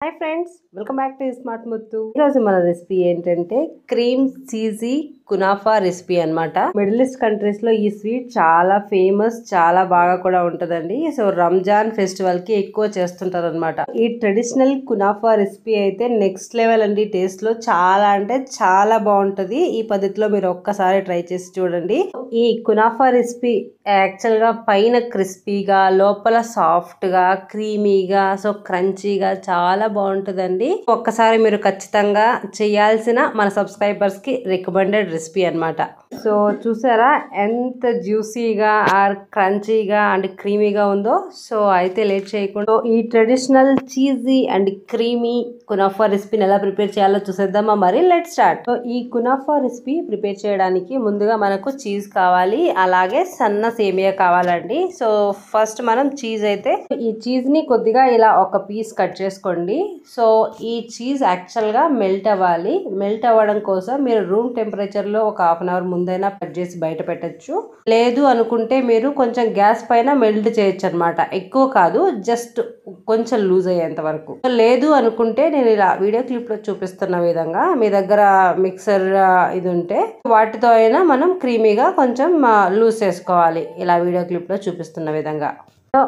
Hi friends, welcome back to smart Muthu. ఈరోజు మన recipe ఏంటంటే క్రీమ్ చీజీ కునాఫా రెసిపీ అన్నమాట. మిడిల్ ఈస్ట్ కంట్రీస్ లో ఈ స్వీట్ చాలా ఫేమస్, చాలా బాగా కూడా ఉంటదండి. సో రంజాన్ ఫెస్టివల్ కి ఎక్కువ చేస్తుంటారు అనమాట. ఈ ట్రెడిషనల్ కునాఫా రెసిపీ అయితే నెక్స్ట్ లెవెల్ అండి. టేస్ట్ లో చాలా అంటే చాలా బాగుంటది. ఈ పద్ధతిలో మీరు ఒక్కసారి ట్రై చేసి చూడండి. ఈ కునాఫా రెసిపీ యాక్చువల్ గా పైన క్రిస్పీగా, లోపల సాఫ్ట్ గా, క్రీమీగా, సో క్రంచీగా చాలా బాగుంటుందండి. ఒక్కసారి మీరు ఖచ్చితంగా చేయాల్సిన మన సబ్స్క్రైబర్స్ కి రికమెండెడ్ రెసిపీ అన్నమాట. సో చూసారా ఎంత జ్యూసీగా ఆర్ క్రంచీగా అండ్ క్రీమీగా ఉందో. సో అయితే లేట్ చేయకుండా ఈ traditional cheesy and creamy kunafa రెసిపీని ఎలా ప్రిపేర్ చేయాలో చూసేద్దామా. మరి లెట్ స్టార్ట్. సో ఈ కునాఫా రెసిపీ ప్రిపేర్ చేయడానికి ముందుగా మనకు చీజ్ కావాలి, అలాగే సన్న సేమియా కావాలండి. సో ఫస్ట్ మనం చీజ్ అయితే ఈ చీజ్ ని కొద్దిగా ఇలా ఒక పీస్ కట్ చేసుకోండి. సో ఈ చీజ్ యాక్చువల్ గా మెల్ట్ అవ్వాలి. మెల్ట్ అవ్వడం కోసం మీరు రూమ్ టెంపరేచర్ లో ఒక హాఫ్ అన్ అవర్ ముందైనా కట్ చేసి బయట పెట్టచ్చు. లేదు అనుకుంటే మీరు కొంచెం గ్యాస్ పైన మెల్ట్ చేయొచ్చు అనమాట. ఎక్కువ కాదు, జస్ట్ కొంచెం లూజ్ అయ్యేంత వరకు. లేదు అనుకుంటే నేను ఇలా వీడియో క్లిప్ లో చూపిస్తున్న విధంగా మీ దగ్గర మిక్సర్ ఇది ఉంటే వాటితో అయినా మనం క్రీమీగా కొంచెం లూజ్ చేసుకోవాలి, ఇలా వీడియో క్లిప్ లో చూపిస్తున్న విధంగా.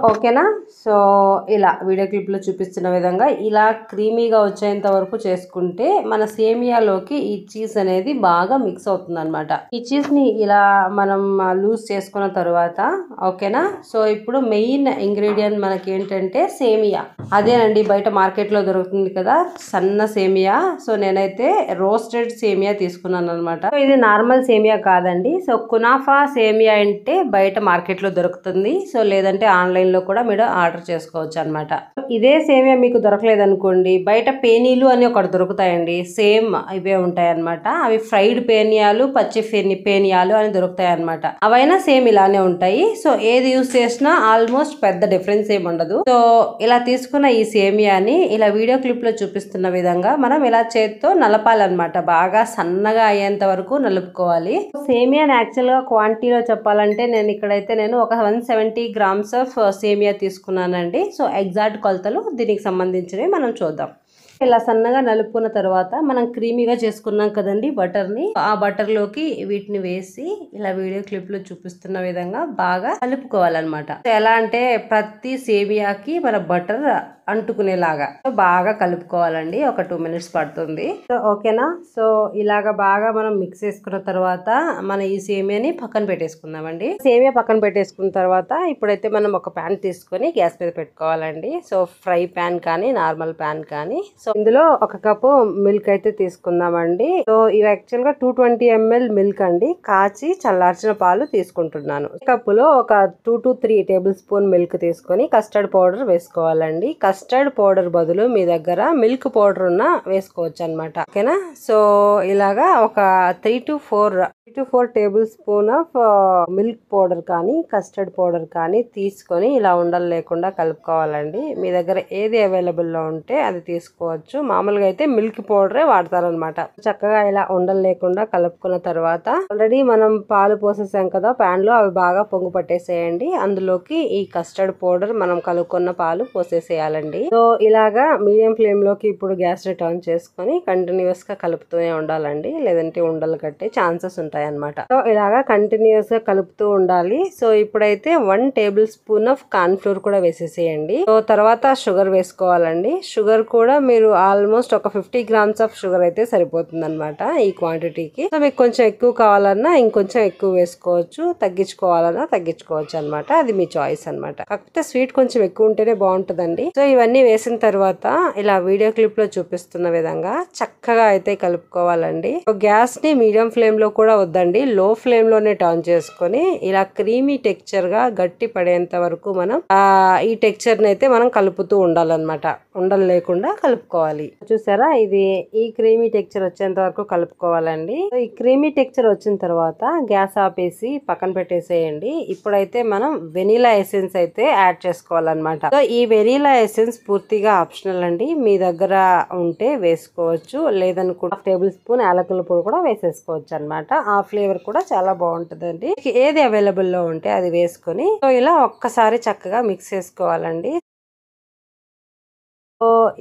ఓకేనా. సో ఇలా వీడియో క్లిప్ లో చూపిస్తున్న విధంగా ఇలా క్రీమీగా వచ్చేంత వరకు చేసుకుంటే మన సేమియాలోకి ఈ చీజ్ అనేది బాగా మిక్స్ అవుతుంది అనమాట. ఈ చీజ్ ని ఇలా మనం లూజ్ చేసుకున్న తర్వాత ఓకేనా. సో ఇప్పుడు మెయిన్ ఇంగ్రీడియంట్ మనకి ఏంటంటే సేమియా. అదేనండి, బయట మార్కెట్ లో దొరుకుతుంది కదా సన్న సేమియా. సో నేనైతే రోస్టెడ్ సేమియా తీసుకున్నాను అనమాట. ఇది నార్మల్ సేమియా కాదండి. సో కునాఫా సేమియా అంటే బయట మార్కెట్ లో దొరుకుతుంది. సో లేదంటే ఆన్లైన్ లో కూడా మీరు ఆర్డర్ చేసుకోవచ్చు అనమాట. ఇదే సేమియా మీకు దొరకలేదు అనుకోండి, బయట పేనీలు అని ఒకటి దొరుకుతాయండి. సేమ్ ఇవే ఉంటాయి అనమాట. అవి ఫ్రైడ్ పేనియాలు, పచ్చి పేనియాలు అని దొరుకుతాయి అనమాట. అవైనా సేమ్ ఇలానే ఉంటాయి. సో ఏది యూస్ చేసినా ఆల్మోస్ట్ పెద్ద డిఫరెన్స్ ఏమి ఉండదు. సో ఇలా తీసుకున్న ఈ సేమియాని ఇలా వీడియో క్లిప్ లో చూపిస్తున్న విధంగా మనం ఇలా చేత్తో నలపాలన్నమాట. బాగా సన్నగా అయ్యేంత వరకు నలుపుకోవాలి. సేమియాని యాక్చువల్ గా క్వాంటిటీలో చెప్పాలంటే నేను ఒక 170 గ్రామ్స్ ఆఫ్ సేమియా తీసుకున్నానండి. సో ఎగ్జాక్ట్ కొలతలు దీనికి సంబంధించినవి మనం చూద్దాం. ఇలా సన్నగా నలుపుకున్న తర్వాత మనం క్రీమీగా చేసుకున్నాం కదండి బటర్ని, ఆ బటర్ లోకి వీటిని వేసి ఇలా వీడియో క్లిప్ లో చూపిస్తున్న విధంగా బాగా కలుపుకోవాలన్నమాట. ఎలా అంటే ప్రతి సేమియాకి మన బటర్ అంటుకునేలాగా బాగా కలుపుకోవాలండి. ఒక 2 మినిట్స్ పడుతుంది. సో ఓకేనా. సో ఇలాగా బాగా మనం మిక్స్ చేసుకున్న తర్వాత మన ఈ సేమియాని పక్కన పెట్టేసుకుందామండి. సేమియా పక్కన పెట్టేసుకున్న తర్వాత ఇప్పుడైతే మనం ఒక ప్యాన్ తీసుకొని గ్యాస్ మీద పెట్టుకోవాలండి. సో ఫ్రై ప్యాన్ కానీ నార్మల్ ప్యాన్ కానీ. సో ఇందులో ఒక కప్పు మిల్క్ అయితే తీసుకుందామండి. సో ఇవి యాక్చువల్ గా 220 ml మిల్క్ అండి. కాచి చల్లార్చిన పాలు తీసుకుంటున్నాను. ఈ కప్పులో ఒక 2 to 3 టేబుల్ స్పూన్ మిల్క్ తీసుకొని కస్టర్డ్ పౌడర్ వేసుకోవాలండి. కస్టర్డ్ పౌడర్ బదులు మీ దగ్గర మిల్క్ పౌడర్ ఉన్న వేసుకోవచ్చు అనమాట. ఓకేనా. సో ఇలాగా ఒక 3 to 4 table spoon of milk powder కానీ కస్టర్డ్ పౌడర్ కానీ తీసుకొని ఇలా ఉండలు లేకుండా కలుపుకోవాలండి. మీ దగ్గర ఏది అవైలబుల్ లో ఉంటే అది తీసుకోవచ్చు. మామూలుగా అయితే మిల్క్ పౌడరే వాడతారనమాట. చక్కగా ఇలా ఉండలు లేకుండా కలుపుకున్న తర్వాత ఆల్రెడీ మనం పాలు పోసేసాం కదా ప్యాన్ లో, అవి బాగా పొంగు పట్టేసేయండి. అందులోకి ఈ కస్టర్డ్ పౌడర్ మనం కలుపుకున్న పాలు పోసేసేయాలండి. సో ఇలాగా మీడియం ఫ్లేమ్ లోకి ఇప్పుడు గ్యాస్ ని టర్న్ చేసుకొని కంటిన్యూస్ గా కలుపుతూనే ఉండాలండి, లేదంటే ఉండలు కట్టే ఛాన్సెస్ ఉంటాయి అన్నమాట. సో ఇలాగా కంటిన్యూస్ గా కలుపుతూ ఉండాలి. సో ఇప్పుడైతే 1 table spoon of corn flour కూడా వేసేసేయండి. సో తర్వాత షుగర్ వేసుకోవాలండి. షుగర్ కూడా మీరు ఆల్మోస్ట్ ఒక 50 గ్రామ్స్ ఆఫ్ షుగర్ అయితే సరిపోతుంది అనమాట ఈ క్వాంటిటీకి. సో మీకు కొంచెం ఎక్కువ కావాలన్నా ఇంకొంచెం ఎక్కువ వేసుకోవచ్చు, తగ్గించుకోవాలన్నా తగ్గించుకోవచ్చు అనమాట. అది మీ చాయిస్ అనమాట. కాకపోతే స్వీట్ కొంచెం ఎక్కువ ఉంటేనే బాగుంటుందండి. సో ఇవన్నీ వేసిన తర్వాత ఇలా వీడియో క్లిప్ లో చూపిస్తున్న విధంగా చక్కగా అయితే కలుపుకోవాలండి. గ్యాస్ ని మీడియం ఫ్లేమ్ లో కూడా వద్దండి, లో ఫ్లేమ్ లోనే టర్న్ చేసుకొని ఇలా క్రీమీ టెక్స్చర్ గా గట్టి పడేంత వరకు మనం ఈ టెక్స్చర్ ని అయితే మనం కలుపుతూ ఉండాలన్నమాట. ఉండలు లేకుండా కలుపుకోవాలి. చూసారా, ఇది ఈ క్రీమీ టెక్స్చర్ వచ్చేంత వరకు కలుపుకోవాలండి. ఈ క్రీమీ టెక్స్చర్ వచ్చిన తర్వాత గ్యాస్ ఆపేసి పక్కన పెట్టేసేయండి. ఇప్పుడైతే మనం వెనీలా ఎసెన్స్ అయితే యాడ్ చేసుకోవాలన్నమాట. సో ఈ వెనీలా ఎసెన్స్ పూర్తిగా ఆప్షనల్ అండి. మీ దగ్గర ఉంటే వేసుకోవచ్చు, లేదనుకుంటే 1 టేబుల్ స్పూన్ యాలకుల పొడి కూడా వేసేసుకోవచ్చు అనమాట. ఆ ఫ్లేవర్ కూడా చాలా బాగుంటుందండి. ఏది అవైలబుల్ లో ఉంటే అది వేసుకొని సో ఇలా ఒక్కసారి చక్కగా మిక్స్ చేసుకోవాలండి.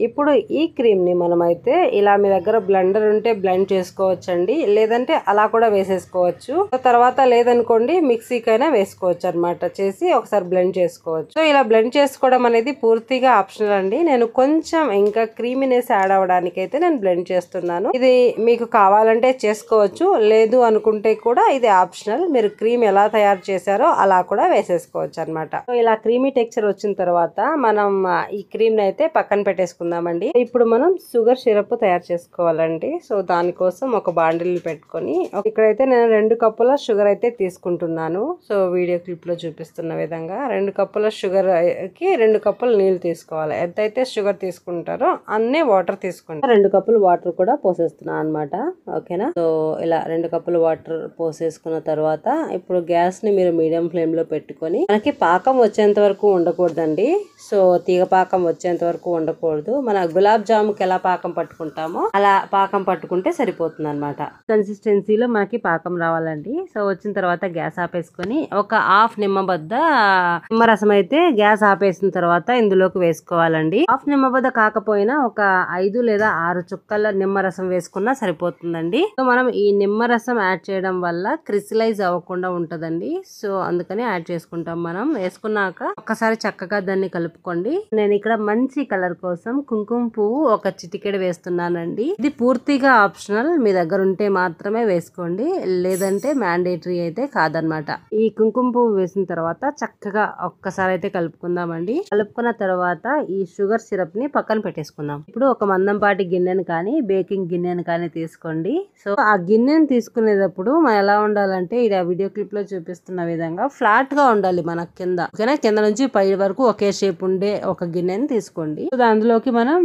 ఇప్పుడు ఈ క్రీమ్ ని మనమైతే ఇలా మీ దగ్గర బ్లెండర్ ఉంటే బ్లెండ్ చేసుకోవచ్చండి, లేదంటే అలా కూడా వేసేసుకోవచ్చు. తర్వాత లేదనుకోండి మిక్సీకైనా వేసుకోవచ్చు అనమాట. చేసి ఒకసారి బ్లెండ్ చేసుకోవచ్చు. సో ఇలా బ్లెండ్ చేసుకోవడం అనేది పూర్తిగా ఆప్షనల్ అండి. నేను కొంచెం ఇంకా క్రీమీనెస్ యాడ్ అవ్వడానికి అయితే నేను బ్లెండ్ చేస్తున్నాను. ఇది మీకు కావాలంటే చేసుకోవచ్చు, లేదు అనుకుంటే కూడా ఇది ఆప్షనల్. మీరు క్రీమ్ ఎలా తయారు చేశారో అలా కూడా వేసేసుకోవచ్చు అనమాట. సో ఇలా క్రీమీ టెక్స్చర్ వచ్చిన తర్వాత మనం ఈ క్రీమ్ ని అయితే పక్కన పెట్టేసుకుందామండి. ఇప్పుడు మనం షుగర్ సిరప్ తయారు చేసుకోవాలండి. సో దానికోసం ఒక బాండిల్ పెట్టుకొని, ఇక్కడైతే నేను 2 కప్పుల షుగర్ అయితే తీసుకుంటున్నాను. సో వీడియో క్లిప్ లో చూపిస్తున్న విధంగా 2 కప్పుల షుగర్ కి 2 కప్పుల నీళ్లు తీసుకోవాలి. ఎంతైతే షుగర్ తీసుకుంటారో అన్నే వాటర్ తీసుకుంటారు. 2 కప్పులు వాటర్ కూడా పోసేస్తున్నాను అనమాట. ఓకేనా. సో ఇలా 2 కప్పులు వాటర్ పోసేసుకున్న తర్వాత ఇప్పుడు గ్యాస్ ని మీరు మీడియం ఫ్లేమ్ లో పెట్టుకొని, మనకి పాకం వచ్చేంత వరకు ఉండకూడదండి. సో తీగ పాకం వచ్చేంత వరకు ఉండకూడదు. మన గులాబ్ జాముకి ఎలా పాకం పట్టుకుంటామో అలా పాకం పట్టుకుంటే సరిపోతుంది అనమాట. కన్సిస్టెన్సీలో మనకి పాకం రావాలండి. సో వచ్చిన తర్వాత గ్యాస్ ఆపేసుకొని ఒక హాఫ్ నిమ్మబద్ద నిమ్మరసం అయితే గ్యాస్ ఆపేసిన తర్వాత ఇందులోకి వేసుకోవాలండి. హాఫ్ నిమ్మబద్ద కాకపోయినా ఒక 5 లేదా 6 చుక్కల నిమ్మరసం వేసుకున్నా సరిపోతుందండి. సో మనం ఈ నిమ్మరసం యాడ్ చేయడం వల్ల క్రిస్టలైజ్ అవ్వకుండా ఉంటదండి. సో అందుకని యాడ్ చేసుకుంటాం. మనం వేసుకున్నాక ఒక్కసారి చక్కగా దాన్ని కలుపుకోండి. నేను ఇక్కడ మంచి కలర్ కోసం కుంకుమ పువ్వు ఒక చిటికెడు వేస్తున్నానండి. ఇది పూర్తిగా ఆప్షనల్, మీ దగ్గర ఉంటే మాత్రమే వేసుకోండి, లేదంటే మ్యాండేటరీ అయితే కాదనమాట. ఈ కుంకుమ పువ్వు వేసిన తర్వాత చక్కగా ఒక్కసారి అయితే కలుపుకుందామండి. కలుపుకున్న తర్వాత ఈ షుగర్ సిరప్ ని పక్కన పెట్టేసుకుందాం. ఇప్పుడు ఒక మందంపాటి గిన్నెను కానీ బేకింగ్ గిన్నెను కానీ తీసుకోండి. సో ఆ గిన్నెను తీసుకునేటప్పుడు మనం ఎలా ఉండాలంటే, ఇది ఆ వీడియో క్లిప్ లో చూపిస్తున్న విధంగా ఫ్లాట్ గా ఉండాలి మన కింద. ఓకేనా. కింద నుంచి పై వరకు ఒకే షేప్ ఉండే ఒక గిన్నెని తీసుకోండి. అందులోకి మనం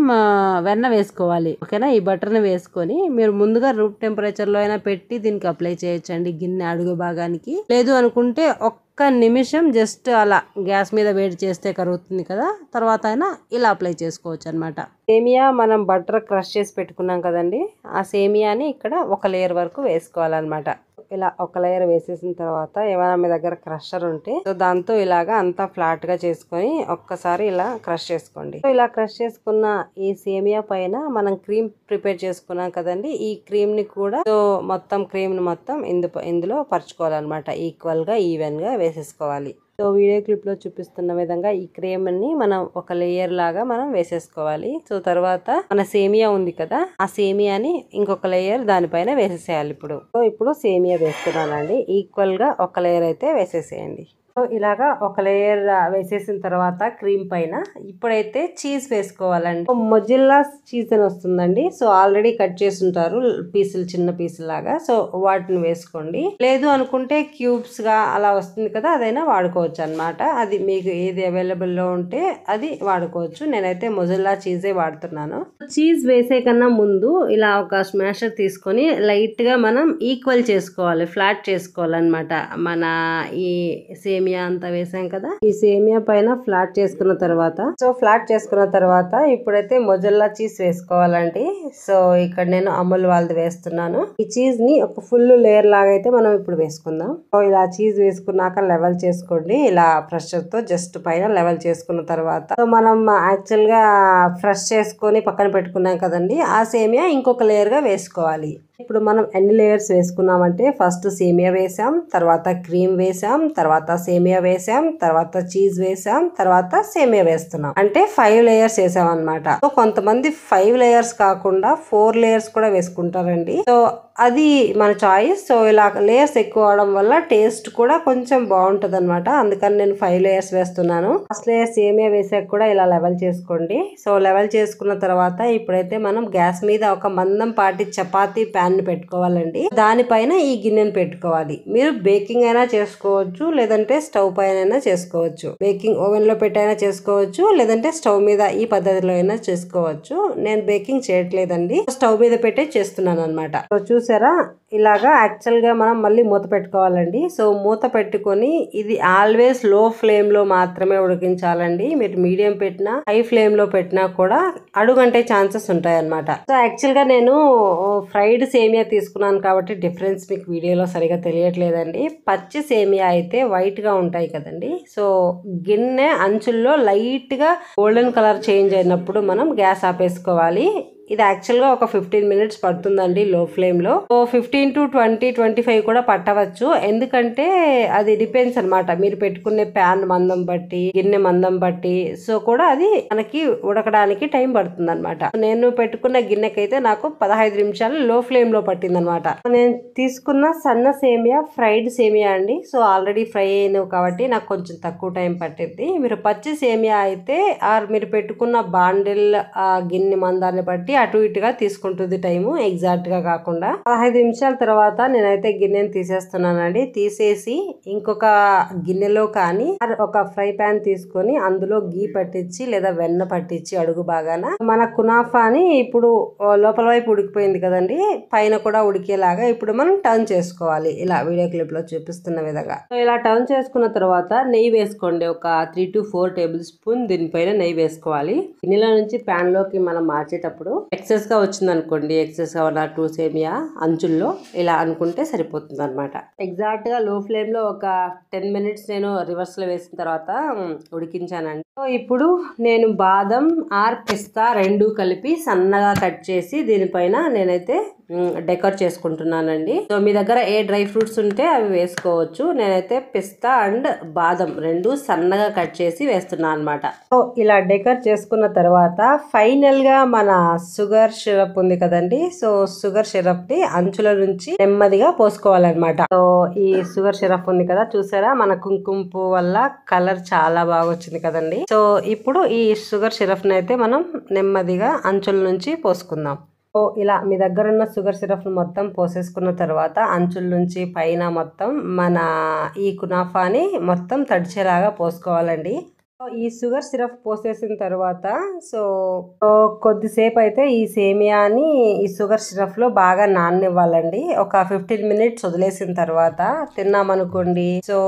వెన్న వేసుకోవాలి. ఓకేనా. ఈ బటర్ ని వేసుకొని మీరు ముందుగా రూమ్ టెంపరేచర్ లో అయినా పెట్టి దీనికి అప్లై చేయొచ్చండి గిన్నె అడుగు భాగానికి. లేదు అనుకుంటే ఒక్క నిమిషం జస్ట్ అలా గ్యాస్ మీద వేడి చేస్తే కరుగుతుంది కదా, తర్వాత అయినా ఇలా అప్లై చేసుకోవచ్చు అనమాట. సేమియా మనం బటర్ క్రష్ చేసి పెట్టుకున్నాం కదండి, ఆ సేమియాని ఇక్కడ ఒక లేయర్ వరకు వేసుకోవాలన్నమాట. ఇలా ఒక లేయర్ వేసేసిన తర్వాత ఏమైనా మీ దగ్గర క్రషర్ ఉంటే సో దాంతో ఇలాగా అంతా ఫ్లాట్ గా చేసుకొని ఒక్కసారి ఇలా క్రష్ చేసుకోండి. సో ఇలా క్రష్ చేసుకున్న ఈ సేమియా పైన మనం క్రీమ్ ప్రిపేర్ చేసుకున్నాం కదండి, ఈ క్రీమ్ ని కూడా సో మొత్తం క్రీమ్ ని మొత్తం ఇందులో పరుచుకోవాలన్నమాట. ఈక్వల్ గా ఈవెన్ గా వేసేసుకోవాలి. సో వీడియో క్లిప్ లో చూపిస్తున్న విధంగా ఈ క్రీమ్ ని మనం ఒక లేయర్ లాగా మనం వేసేసుకోవాలి. సో తర్వాత మన సేమియా ఉంది కదా, ఆ సేమియాని ఇంకొక లేయర్ దానిపైన వేసేసేయాలి. ఇప్పుడు సేమియా వేస్తున్నానండి. ఈక్వల్ గా ఒక లేయర్ అయితే వేసేసేయండి. సో ఇలాగా ఒక లేయర్ వేసేసిన తర్వాత క్రీమ్ పైన ఇప్పుడైతే చీజ్ వేసుకోవాలండి. మొజిల్లా చీజ్ అని వస్తుందండి. సో ఆల్రెడీ కట్ చేసి ఉంటారు పీసులు, చిన్న పీసులు లాగా. సో వాటిని వేసుకోండి. లేదు అనుకుంటే క్యూబ్స్ గా అలా వస్తుంది కదా, అదైనా వాడుకోవచ్చు అనమాట. అది మీకు ఏది అవైలబుల్ లో ఉంటే అది వాడుకోవచ్చు. నేనైతే మొజిల్లా చీజే వాడుతున్నాను. చీజ్ వేసే కన్నా ముందు ఇలా ఒక స్మాషర్ తీసుకొని లైట్ గా మనం ఈక్వల్ చేసుకోవాలి, ఫ్లాట్ చేసుకోవాలన్నమాట. మన ఈ సేమియా అంతా వేసాం కదా, ఈ సేమియా పైన ఫ్లాట్ చేసుకున్న తర్వాత ఇప్పుడైతే మొజల్లా చీజ్ వేసుకోవాలండి. సో ఇక్కడ నేను అమూల్ వాళ్ళది వేస్తున్నాను. ఈ చీజ్ ని ఒక ఫుల్ లేయర్ లాగా అయితే మనం ఇప్పుడు వేసుకుందాం. సో ఇలా చీజ్ వేసుకున్నాక లెవెల్ చేసుకోండి. ఇలా ప్రెషర్ తో జస్ట్ పైన లెవెల్ చేసుకున్న తర్వాత సో మనం యాక్చువల్ గా ఫ్రెష్ చేసుకొని పక్కన పెట్టుకున్నాం కదండి, ఆ సేమియా ఇంకొక లేయర్ గా వేసుకోవాలి. ఇప్పుడు మనం ఎన్ని లేయర్స్ వేసుకున్నామంటే ఫస్ట్ సేమియా వేసాం, తర్వాత క్రీమ్ వేసాం, తర్వాత సేమియా వేసాం, తర్వాత చీజ్ వేసాం, తర్వాత సేమియా వేస్తున్నాం. అంటే 5 లేయర్స్ వేసాం అనమాట. సో కొంతమంది 5 లేయర్స్ కాకుండా 4 లేయర్స్ కూడా వేసుకుంటారండి. సో అది మన చాయిస్. సో ఇలా లేయర్స్ ఎక్కువ అవడం వల్ల టేస్ట్ కూడా కొంచెం బాగుంటది అనమాట. అందుకని నేను 5 లేయర్స్ వేస్తున్నాను. ఫస్ట్ లేయర్ సేమియా వేసాక కూడా ఇలా లెవెల్ చేసుకోండి. సో లెవెల్ చేసుకున్న తర్వాత ఇప్పుడైతే మనం గ్యాస్ మీద ఒక మందం పాటి చపాతీ ప్యాన్ ని పెట్టుకోవాలండి. దానిపైన ఈ గిన్నెను పెట్టుకోవాలి. మీరు బేకింగ్ అయినా చేసుకోవచ్చు, లేదంటే స్టవ్ పైన అయినా చేసుకోవచ్చు. బేకింగ్ ఓవెన్ లో పెట్టైనా చేసుకోవచ్చు, లేదంటే స్టవ్ మీద ఈ పద్ధతిలో అయినా చేసుకోవచ్చు. నేను బేకింగ్ చేయట్లేదండి, స్టవ్ మీద పెట్టే చేస్తున్నాను అనమాట. సో చూసారా ఇలాగా యాక్చువల్ గా మనం మళ్ళీ మూత పెట్టుకోవాలండి. సో మూత పెట్టుకొని ఇది ఆల్వేస్ లో ఫ్లేమ్ లో మాత్రమే ఉడికించాలండి. మీరు మీడియం పెట్టినా హై ఫ్లేమ్ లో పెట్టినా కూడా అడుగంటే ఛాన్సెస్ ఉంటాయి అన్నమాట. సో యాక్చువల్ గా నేను ఫ్రైడ్ సేమియా తీసుకున్నాను కాబట్టి డిఫరెన్స్ మీకు వీడియోలో సరిగా తెలియట్లేదండి. పచ్చి సేమియా అయితే వైట్ గా ఉంటాయి కదండి. సో గిన్నె అంచుల్లో లైట్ గా గోల్డెన్ కలర్ చేంజ్ అయినప్పుడు మనం గ్యాస్ ఆపేసుకోవాలి. ఇది యాక్చువల్ గా ఒక 15 మినిట్స్ పడుతుందండి లో ఫ్లేమ్ లో. 15 to 20-25 కూడా పట్టవచ్చు. ఎందుకంటే అది డిపెండ్స్ అన్నమాట, మీరు పెట్టుకునే ప్యాన్ మందం బట్టి, గిన్నె మందం బట్టి. సో కూడా అది మనకి ఉడకడానికి టైం పడుతుంది అనమాట. నేను పెట్టుకున్న గిన్నెకైతే నాకు 15 నిమిషాలు లో ఫ్లేమ్ లో పట్టింది అనమాట. నేను తీసుకున్న సన్న సేమియా ఫ్రైడ్ సేమియా అండి. సో ఆల్రెడీ ఫ్రై అయినవి కాబట్టి నాకు కొంచెం తక్కువ టైం పట్టింది. మీరు పచ్చి సేమియా అయితే మీరు పెట్టుకున్న బాండిల్ గిన్నె మందాన్ని బట్టి అటు ఇటుగా తీసుకుంటుంది టైము, ఎగ్జాక్ట్ గా కాకుండా. 15 నిమిషాల తర్వాత నేనైతే గిన్నెని తీసేస్తున్నానండి. తీసేసి ఇంకొక గిన్నెలో కానీ ఒక ఫ్రై ప్యాన్ తీసుకొని అందులో గీ పట్టించి లేదా వెన్న పట్టించి అడుగు బాగాన మన కునాఫాని ఇప్పుడు లోపల వైపు ఉడికిపోయింది కదండి, పైన కూడా ఉడికేలాగా ఇప్పుడు మనం టర్న్ చేసుకోవాలి. ఇలా వీడియో క్లిప్ లో చూపిస్తున్న విధంగా. ఇలా టర్న్ చేసుకున్న తర్వాత నెయ్యి వేసుకోండి. ఒక 3 to 4 టేబుల్ స్పూన్ దీనిపైన నెయ్యి వేసుకోవాలి. గిన్నెలో నుంచి ప్యాన్ లోకి మనం మార్చేటప్పుడు ఎక్సెస్ గా వచ్చింది అనుకోండి, ఎక్సెస్ గా ఉన్న 2 సేమియా అంచుల్లో ఇలా అనుకుంటే సరిపోతుంది అనమాట. ఎగ్జాక్ట్ గా లో ఫ్లేమ్ లో ఒక 10 మినిట్స్ నేను రివర్స్ లో వేసిన తర్వాత ఉడికించానండి. సో ఇప్పుడు నేను బాదం పిస్తా రెండు కలిపి సన్నగా కట్ చేసి దీనిపైన నేనైతే డెకరేట్ చేసుకుంటున్నానండి. సో మీ దగ్గర ఏ డ్రై ఫ్రూట్స్ ఉంటే అవి వేసుకోవచ్చు. నేనైతే పిస్తా అండ్ బాదం రెండు సన్నగా కట్ చేసి వేస్తున్నాను అనమాట. సో ఇలా డెకరేట్ చేసుకున్న తర్వాత ఫైనల్ గా మన షుగర్ సిరప్ ఉంది కదండి. సో షుగర్ సిరప్ ని అంచుల నుంచి నెమ్మదిగా పోసుకోవాలన్నమాట. సో ఈ షుగర్ సిరప్ ఉంది కదా, చూసారా మన కుంకుమ పువ్వు వల్ల కలర్ చాలా బాగా వచ్చింది కదండి. సో ఇప్పుడు ఈ షుగర్ సిరప్ ని అయితే మనం నెమ్మదిగా అంచుల నుంచి పోసుకుందాం. ఇలా మీ దగ్గర ఉన్న షుగర్ సిరప్ మొత్తం పోసేసుకున్న తర్వాత అంచుల నుంచి పైన మొత్తం మన ఈ కునాఫాని మొత్తం తడిచేలాగా పోసుకోవాలండి. ఈ షుగర్ సిరప్ పోసేసిన తర్వాత సో కొద్దిసేపు అయితే ఈ సేమియాని ఈ షుగర్ సిరప్ లో బాగా నాననివ్వాలండి. ఒక 15 మినిట్స్ వదిలేసిన తర్వాత తిన్నామనుకోండి, సో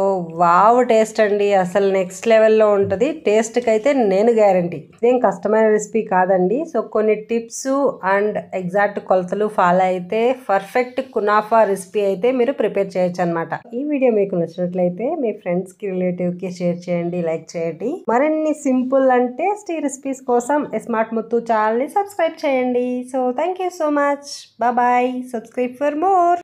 వావ్ టేస్ట్ అండి, అసలు నెక్స్ట్ లెవెల్లో ఉంటది. టేస్ట్ కి అయితే నేను గ్యారంటీ. ఇదేం కష్టమైన రెసిపీ కాదండి. సో కొన్ని టిప్స్ అండ్ ఎగ్జాక్ట్ కొలతలు ఫాలో అయితే పర్ఫెక్ట్ కునాఫా రెసిపీ అయితే మీరు ప్రిపేర్ చేయొచ్చు అనమాట. ఈ వీడియో మీకు నచ్చినట్లయితే మీ ఫ్రెండ్స్ కి రిలేటివ్ కి షేర్ చేయండి, లైక్ చేయండి. మరిన్ని సింపుల్ అండ్ టేస్టీ రెసిపీస్ కోసం స్మార్ట్ ముత్తు ఛానల్ ని సబ్స్క్రైబ్ చేయండి. So thank you so much. Bye. Subscribe for more.